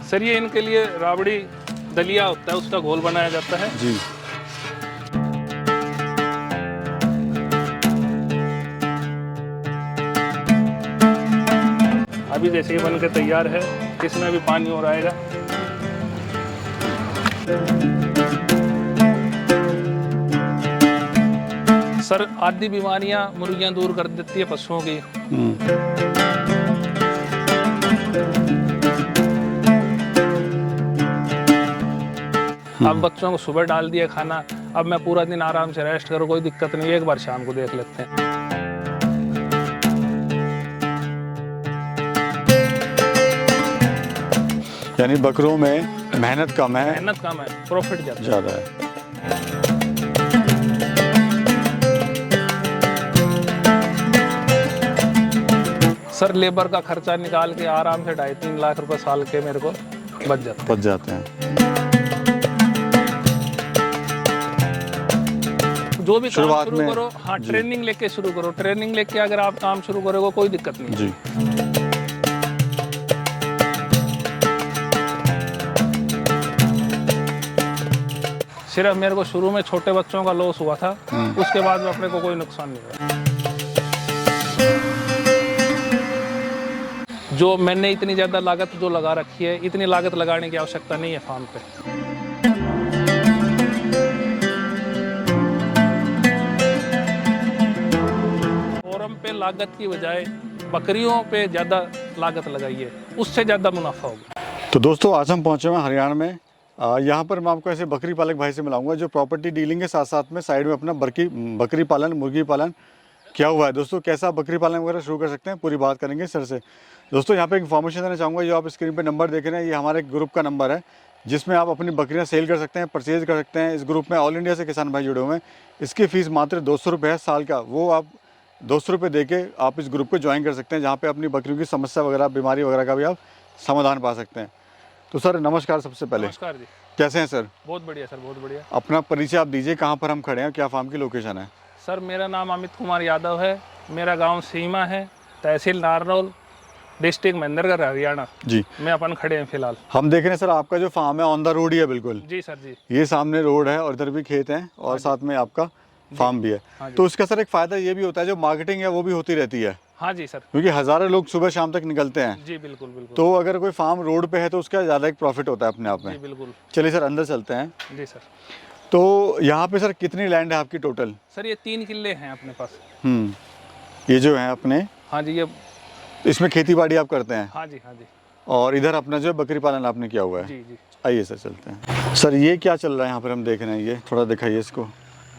Sir ये इनके लिए राबड़ी दलिया होता है, उसका घोल बनाया जाता है जी। अभी जैसे ही बन के तैयार है, इसमें अभी पानी और आएगा। सर आदि बीमारियां मुर्गियां दूर कर देती है पशुओं की। अब बच्चों को सुबह डाल दिया खाना, अब मैं पूरा दिन आराम से रेस्ट करूँ, कोई दिक्कत नहीं, एक बार शाम को देख लेते हैं। यानी बकरों में मेहनत कम है, मेहनत कम है, प्रॉफिट ज़्यादा है। सर लेबर का खर्चा निकाल के आराम से 2.5-3 लाख रुपए साल के मेरे को बच जाते हैं। जो भी काम शुरू करो, हाँ ट्रेनिंग लेके शुरू करो। ट्रेनिंग लेके अगर आप काम शुरू करोगे कोई दिक्कत नहीं जी। सिर्फ मेरे को शुरू में छोटे बच्चों का लॉस हुआ था, उसके बाद में अपने को कोई नुकसान नहीं हुआ। जो मैंने इतनी ज़्यादा लागत जो लगा रखी है, इतनी लागत लगाने की आवश्यकता नहीं है फार्म पे। फार्म पे लागत की बजाय बकरियों पे ज़्यादा लागत लगाइए, उससे ज़्यादा मुनाफा होगा। तो दोस्तों आज हम पहुँचे हुए हरियाणा में। यहाँ पर मैं आपको ऐसे बकरी पालक भाई से मिलाऊंगा जो प्रॉपर्टी डीलिंग के साथ साथ में साइड में अपना बकरी पालन, मुर्गी पालन किया हुआ है। दोस्तों कैसा बकरी पालन वगैरह शुरू कर सकते हैं, पूरी बात करेंगे सर से। दोस्तों यहाँ पे इन्फॉर्मेशन देना चाहूँगा, जो आप स्क्रीन पे नंबर देख रहे हैं, ये हमारे ग्रुप का नंबर है जिसमें आप अपनी बकरियाँ सेल कर सकते हैं, परचेज कर सकते हैं। इस ग्रुप में ऑल इंडिया से किसान भाई जुड़े हुए हैं। इसकी फ़ीस मात्र 200 रुपये है साल का। वो आप 200 रुपये दे के आप इस ग्रुप को ज्वाइन कर सकते हैं, जहाँ पर अपनी बकरियों की समस्या वगैरह, बीमारी वगैरह का भी आप समाधान पा सकते हैं। तो सर नमस्कार। सबसे पहले नमस्कार जी, कैसे हैं सर? बहुत बढ़िया सर, बहुत बढ़िया। अपना परिचय आप दीजिए, कहाँ पर हम खड़े हैं, क्या फार्म की लोकेशन है? सर मेरा नाम अमित कुमार यादव है, मेरा गांव सीमा है, तहसील नारनौल, डिस्ट्रिक्ट महेंद्रगढ़, हरियाणा जी। मैं अपन खड़े हैं फिलहाल। हम देख रहे हैं सर आपका जो फार्म है ऑन द रोड ही है बिल्कुल। जी सर जी। ये सामने रोड है और इधर भी खेत हैं और साथ में आपका फार्म भी है। तो इसका सर एक फायदा ये भी होता है, जो मार्केटिंग है वो भी होती रहती है। हाँ जी सर, क्योंकि हजारों लोग सुबह शाम तक निकलते हैं। जी बिल्कुल बिल्कुल। तो अगर कोई फार्म रोड पे है तो उसका ज़्यादा एक प्रॉफिट होता है अपने आप में। जी बिल्कुल। चलिए सर अंदर चलते हैं। जी सर। तो यहाँ पे सर कितनी लैंड है आपकी टोटल? सर ये 3 किले हैं अपने पास। ये जो है अपने, हाँ जी, ये इसमें खेती बाड़ी आप करते हैं? हाँ जी, हाँ जी। और इधर अपना जो बकरी पालन आपने किया हुआ है? जी जी। आइए सर चलते हैं। सर ये क्या चल रहा है यहाँ पर हम देख रहे हैं, ये थोड़ा दिखाइए इसको।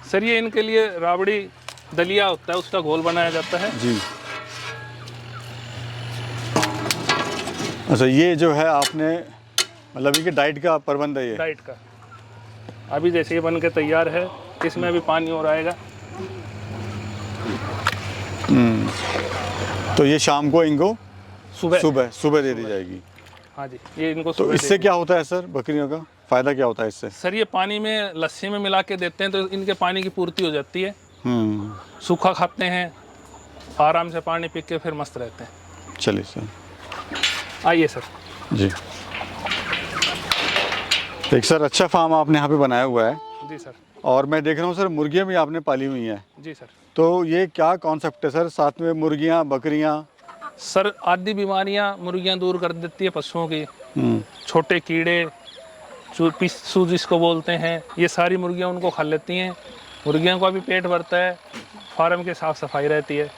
सर ये इनके लिए राबड़ी दलिया होता है, उसका घोल बनाया जाता है जी। अच्छा ये जो है आपने मतलब ये डाइट का प्रबंध है? ये डाइट का। अभी जैसे ही बन के तैयार है, इसमें अभी पानी और आएगा। तो ये शाम को इनको सुबह दे दी सुबह जाएगी? हाँ जी, ये इनको तो इससे क्या होता है सर, बकरियों का फायदा क्या होता है इससे? सर ये पानी में लस्सी में मिला के देते हैं तो इनके पानी की पूर्ति हो जाती है। सूखा खाते हैं, आराम से पानी पी के फिर मस्त रहते हैं। चलिए सर आइए सर जी। एक सर अच्छा फार्म आपने यहाँ पे बनाया हुआ है। जी सर। और मैं देख रहा हूँ सर मुर्गियाँ भी आपने पाली हुई हैं। जी सर। तो ये क्या कॉन्सेप्ट है सर, साथ में मुर्गियाँ बकरियाँ? सर आदि बीमारियां मुर्गियां दूर कर देती है पशुओं की। छोटे कीड़े, पिस्सू जिसको बोलते हैं, ये सारी मुर्गियां उनको खा लेती हैं। मुर्गियों का भी पेट भरता है, फार्म की साफ सफाई रहती है,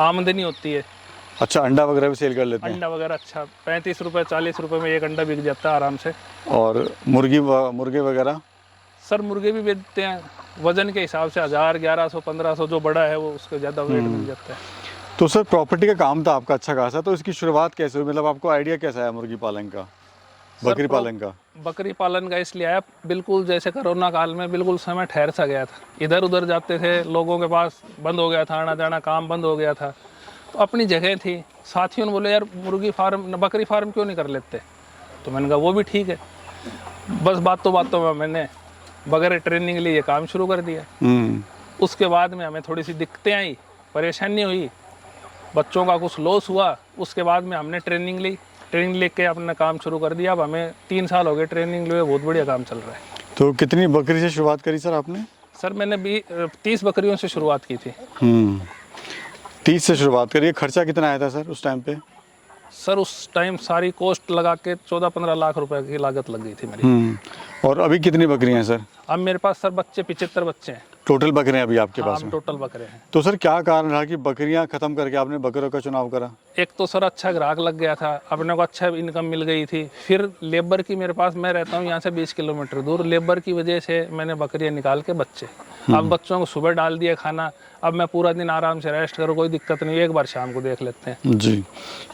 आमदनी होती है। अच्छा अंडा वगैरह भी सेल कर लेते हैं? अंडा वगैरह अच्छा 35 रुपये 40 रुपये में एक अंडा बिक जाता है आराम से। और मुर्गे वगैरह? सर मुर्गे भी बेचते हैं, वजन के हिसाब से 1000, 1100, 1500, जो बड़ा है वो उसको ज़्यादा वेट मिल जाता है। तो सर प्रॉपर्टी का काम था आपका अच्छा खासा, तो इसकी शुरुआत कैसे हुई, मतलब आपको आइडिया कैसा है मुर्गी पालन का, बकरी पालन का? बकरी पालन का इसलिए आया, बिल्कुल जैसे कोरोना काल में बिल्कुल समय ठहर सा गया था, इधर उधर जाते थे, लोगों के पास बंद हो गया था आना जाना, काम बंद हो गया था। तो अपनी जगह थी, साथियों ने बोले यार मुर्गी फार्म, बकरी फार्म क्यों नहीं कर लेते? तो मैंने कहा वो भी ठीक है। बस बातों में मैंने बगैर ट्रेनिंग लिए ये काम शुरू कर दिया। उसके बाद में हमें थोड़ी सी दिक्कतें आई, परेशानी हुई, बच्चों का कुछ लॉस हुआ। उसके बाद में हमने ट्रेनिंग ली, ट्रेनिंग लेके अपना काम शुरू कर दिया। अब हमें 3 साल हो गए ट्रेनिंग लिए, बहुत बढ़िया काम चल रहा है। तो कितनी बकरी से शुरुआत करी सर आपने? सर मैंने 30 बकरियों से शुरुआत की थी। 30 से शुरुआत करिए। खर्चा कितना आया था सर उस टाइम पे? सर उस टाइम सारी कॉस्ट लगा के 14-15 लाख रुपए की लागत लग गई थी मेरी। और अभी कितनी बकरियां हैं सर? अब मेरे पास सर बच्चे 75 बच्चे हैं। टोटल बकरियां अभी आपके पास हम में? टोटल बकरे हैं। तो सर क्या कारण रहा कि बकरियां खत्म करके आपने बकरों का चुनाव करा? एक तो सर अच्छा ग्राहक लग गया था, अपने को अच्छा इनकम मिल गई थी। फिर लेबर की मेरे पास, मैं रहता हूँ यहाँ से 20 किलोमीटर दूर, लेबर की वजह से मैंने बकरियां निकाल के बच्चे, अब बच्चों को सुबह डाल दिया खाना। अब मैं पूरा दिन आराम से रेस्ट करूँ, कोई दिक्कत नहीं, एक बार शाम को देख लेते हैं। जी,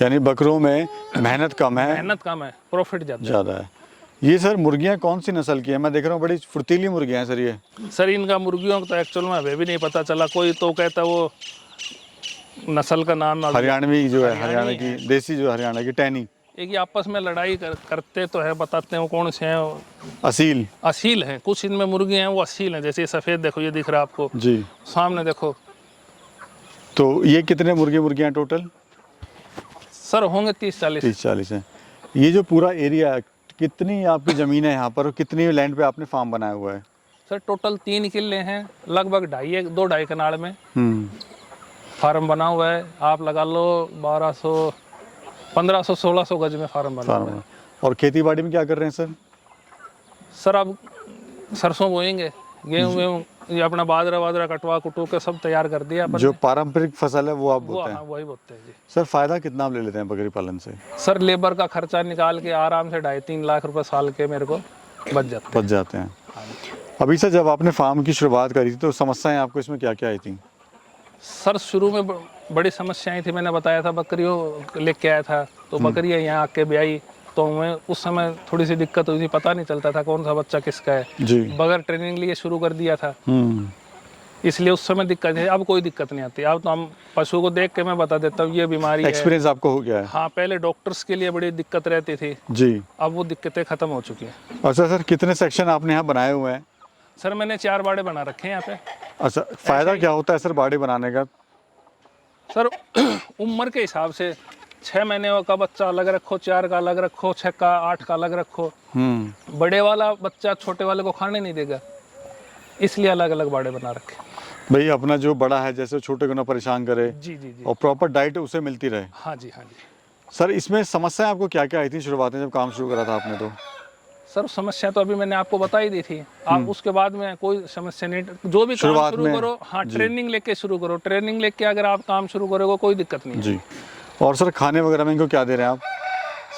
यानी बकरों में मेहनत कम है, मेहनत कम है, प्रॉफिट ज़्यादा है। ये सर मुर्गियाँ कौन सी नस्ल की है? मैं देख रहा हूँ बड़ी फुर्तीली मुर्गियाँ हैं सर ये। सर इनका मुर्गियों का तो एक्चुअल में अभी भी नहीं पता चला। कोई तो कहता है वो नस्ल का नाम हरियाणवी जो है, हरियाणा की देसी जो हरियाणा की टैनी। एक ये आपस में लड़ाई करते तो है, बताते हैं वो कौन से हैं। असील असील हैं कुछ इनमें मुर्गे हैं, वो असील हैं। जैसे ये सफ़ेद देखो, ये दिख रहा है आपको जी, सामने देखो। तो ये कितने मुर्गियाँ टोटल? सर होंगे 30-40। 30-40 हैं। ये जो पूरा एरिया है, कितनी आपकी ज़मीन है यहाँ पर और कितनी लैंड पे आपने फार्म बनाया हुआ है? सर टोटल 3 किले हैं, लगभग 2.5 कनाल में हम्म, फार्म बना हुआ है। आप लगा लो 1200, 1500, 1600 गज में फार्म बना हुआ है। और खेती बाड़ी में क्या कर रहे हैं सर? सर अब सरसों बोएंगे, गेहूँ, ये अपना बाजरा कटवा कुटू के सब तैयार कर दिया अपन जो ने। पारंपरिक फसल है वो आप वो बोते हाँ हैं? वही बोते हैं जी। सर फायदा कितना आप ले लेते हैं बकरी पालन से? सर लेबर का खर्चा निकाल के आराम से 2.5-3 लाख रुपए साल के मेरे को बच जाते हैं। अभी सर जब आपने फार्म की शुरुआत करी थी तो समस्याएं आपको इसमें क्या क्या आई थी? सर शुरू में बड़ी समस्याएं थी। मैंने बताया था बकरियों लेके आया था, तो बकरियां यहाँ आके ब्याई, तो मैं उस समय थोड़ी सी दिक्कत हुई थी, पता नहीं चलता था कौन सा बच्चा किसका है जी। बगैर ट्रेनिंग लिए शुरू कर दिया था, इसलिए उस समय दिक्कत है। अब कोई दिक्कत नहीं आती। अब तो हम पशु को देख के मैं बता देता हूँ ये बीमारी है। एक्सपीरियंस आपको हो गया है? हाँ, पहले डॉक्टर्स के लिए बड़ी दिक्कत रहती थी जी, अब वो दिक्कतें खत्म हो चुकी हैं। अच्छा सर कितने सेक्शन आपने यहाँ बनाए हुए हैं? सर मैंने 4 बाड़े बना रखे हैं यहाँ पे। अच्छा, फायदा क्या होता है सर बाड़ी बनाने का? सर उम्र के हिसाब से 6 महीने का बच्चा अलग रखो, 4 का अलग रखो, 6 का 8 का अलग रखो। बड़े वाला बच्चा छोटे वाले को खाने नहीं देगा, इसलिए अलग अलग बाड़े बना रखे। भाई अपना जो बड़ा है जैसे छोटे को ना परेशान करे, जी जी जी। और प्रॉपर डाइट उसे मिलती रहे। हाँ जी हाँ जी। सर इसमें समस्याएं आपको क्या क्या आई थी शुरुआत में जब काम शुरू करा था आपने? तो सर समस्या तो अभी मैंने आपको बता ही दी थी। आप उसके बाद में कोई समस्या नहीं, जो भी काम शुरुआत शुरू में, करो, हाँ ट्रेनिंग लेके शुरू करो। ट्रेनिंग लेके अगर आप काम शुरू करोगे कोई दिक्कत नहीं है। जी। और सर खाने वगैरह में इनको क्या दे रहे हैं आप?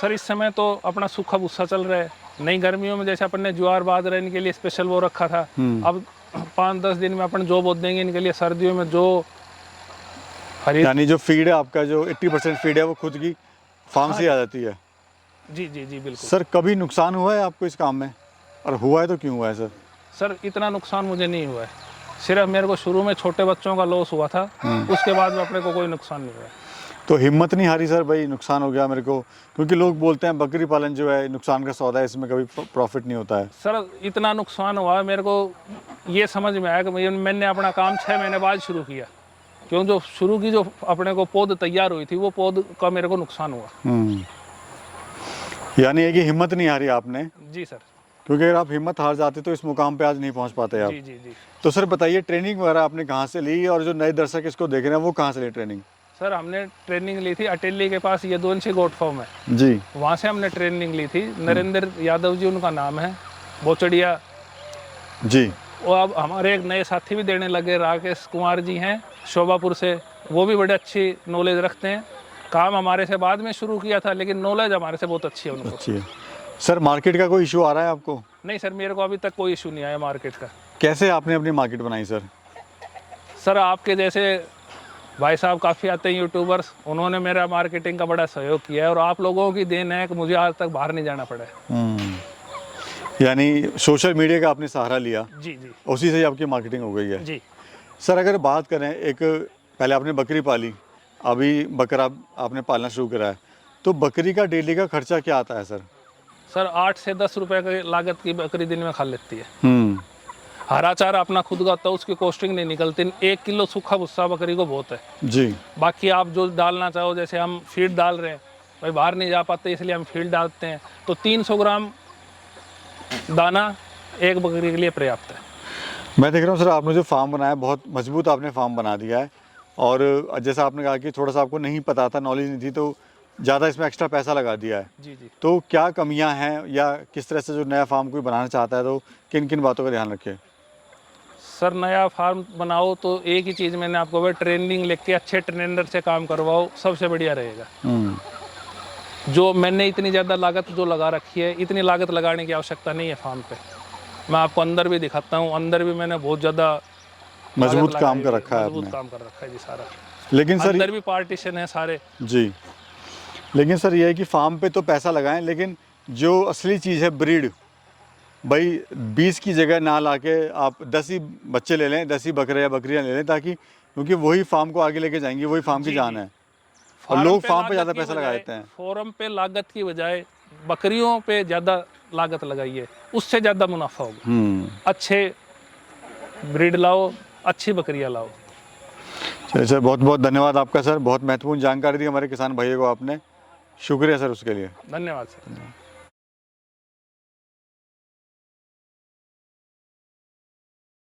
सर इस समय तो अपना सूखा भूसा चल रहा है। नई गर्मियों में जैसे अपन ने ज्वार बाजरा इनके लिए स्पेशल वो रखा था, अब 5-10 दिन में अपन जो बो देंगे इनके लिए। सर्दियों में जो हरी, यानी जो फीड है आपका, जो 80% फीड है वो खुद की फार्म से ही आ जाती है? जी जी जी बिल्कुल। सर कभी नुकसान हुआ है आपको इस काम में, और हुआ है तो क्यों हुआ है सर? सर इतना नुकसान मुझे नहीं हुआ है, सिर्फ मेरे को शुरू में छोटे बच्चों का लॉस हुआ था, उसके बाद में अपने को कोई नुकसान नहीं हुआ है। तो हिम्मत नहीं हारी सर, भाई नुकसान हो गया मेरे को? क्योंकि लोग बोलते हैं बकरी पालन जो है नुकसान का सौदा है, इसमें कभी प्रॉफिट नहीं होता है। सर इतना नुकसान हुआ मेरे को, ये समझ में आया कि मैंने अपना काम 6 महीने बाद शुरू किया, क्यों जो शुरू की जो अपने को पौध तैयार हुई थी वो पौध का मेरे को नुकसान हुआ। यानी है कि हिम्मत नहीं हारी आपने? जी सर। क्योंकि अगर आप हिम्मत हार जाते तो इस मुकाम पे आज नहीं पहुंच पाते आप। जी जी जी। तो सर बताइए ट्रेनिंग वगैरह आपने कहाँ से ली, और जो नए दर्शक इसको देख रहे हैं वो कहाँ से ली ट्रेनिंग? सर हमने ट्रेनिंग ली थी अटेली के पास, ये दोनसी गोट फार्म है जी, वहाँ से हमने ट्रेनिंग ली थी। नरेंद्र यादव जी उनका नाम है, बोचड़िया जी। वो अब हमारे एक नए साथी भी देने लगे, राकेश कुमार जी हैं शोभापुर से, वो भी बड़े अच्छी नॉलेज रखते हैं। काम हमारे से बाद में शुरू किया था, लेकिन नॉलेज हमारे से बहुत अच्छी है उनको। अच्छी है। सर मार्केट का कोई इशू आ रहा है आपको? नहीं सर, मेरे को अभी तक कोई इशू नहीं आया मार्केट का। कैसे आपने अपनी मार्केट बनाई सर? सर आपके जैसे भाई साहब काफ़ी आते हैं यूट्यूबर्स, उन्होंने मेरा मार्केटिंग का बड़ा सहयोग किया है, और आप लोगों की देन है कि मुझे आज तक बाहर नहीं जाना पड़ा है। यानी सोशल मीडिया का आपने सहारा लिया, जी जी उसी से ही आपकी मार्केटिंग हो गई है? जी। सर अगर बात करें, एक पहले आपने बकरी पाली, अभी बकरा आपने पालना शुरू करा है, तो बकरी का डेली का खर्चा क्या आता है सर? सर 8 से 10 रुपए की लागत की बकरी दिन में खा लेती है। हरा चारा अपना खुद का होता है, उसकी कॉस्टिंग नहीं निकलती। 1 किलो सूखा भुस्सा बकरी को बहुत है जी। बाकी आप जो डालना चाहो, जैसे हम फीड डाल रहे हैं, भाई बाहर नहीं जा पाते इसलिए हम फीड डालते हैं। तो 300 ग्राम दाना एक बकरी के लिए पर्याप्त है। मैं देख रहा हूँ सर, आपने जो फार्म बनाया है बहुत मजबूत आपने फार्म बना दिया है। और जैसा आपने कहा कि थोड़ा सा आपको नहीं पता था, नॉलेज नहीं थी, तो ज़्यादा इसमें एक्स्ट्रा पैसा लगा दिया है। जी जी। तो क्या कमियां हैं, या किस तरह से जो नया फार्म कोई बनाना चाहता है तो किन किन बातों का ध्यान रखे? सर नया फार्म बनाओ तो एक ही चीज़ मैंने आपको बोला, ट्रेनिंग लेके अच्छे ट्रेनर से काम करवाओ, सबसे बढ़िया रहेगा। जो मैंने इतनी ज़्यादा लागत जो लगा रखी है, इतनी लागत लगाने की आवश्यकता नहीं है फार्म पे। मैं आपको अंदर भी दिखाता हूँ, अंदर भी मैंने बहुत ज़्यादा मजबूत काम कर रखा है मजबूत आपने। काम कर रखा है जी सारा। लेकिन सर अंदर भी पार्टीशन है सारे। जी, लेकिन सर ये है कि फार्म पे तो पैसा लगाएं, लेकिन जो असली चीज़ है ब्रीड, भाई 20 की जगह ना लाके आप 10 ही बच्चे ले लें, 10 ही बकरे या बकरियां ले लें, ताकि क्योंकि वही फार्म को आगे लेके जाएंगी, वही फार्म की जान है। और लोग फार्म पे ज़्यादा पैसा लगा देते हैं। फार्म पे लागत की बजाय बकरियों पे ज़्यादा लागत लगाइए, उससे ज़्यादा मुनाफा होगा। अच्छे ब्रीड लाओ, अच्छी बकरियां लाओ। चलिए सर, बहुत बहुत धन्यवाद आपका सर, बहुत महत्वपूर्ण जानकारी दी हमारे किसान भाइयों को आपने। शुक्रिया सर उसके लिए। धन्यवाद सर।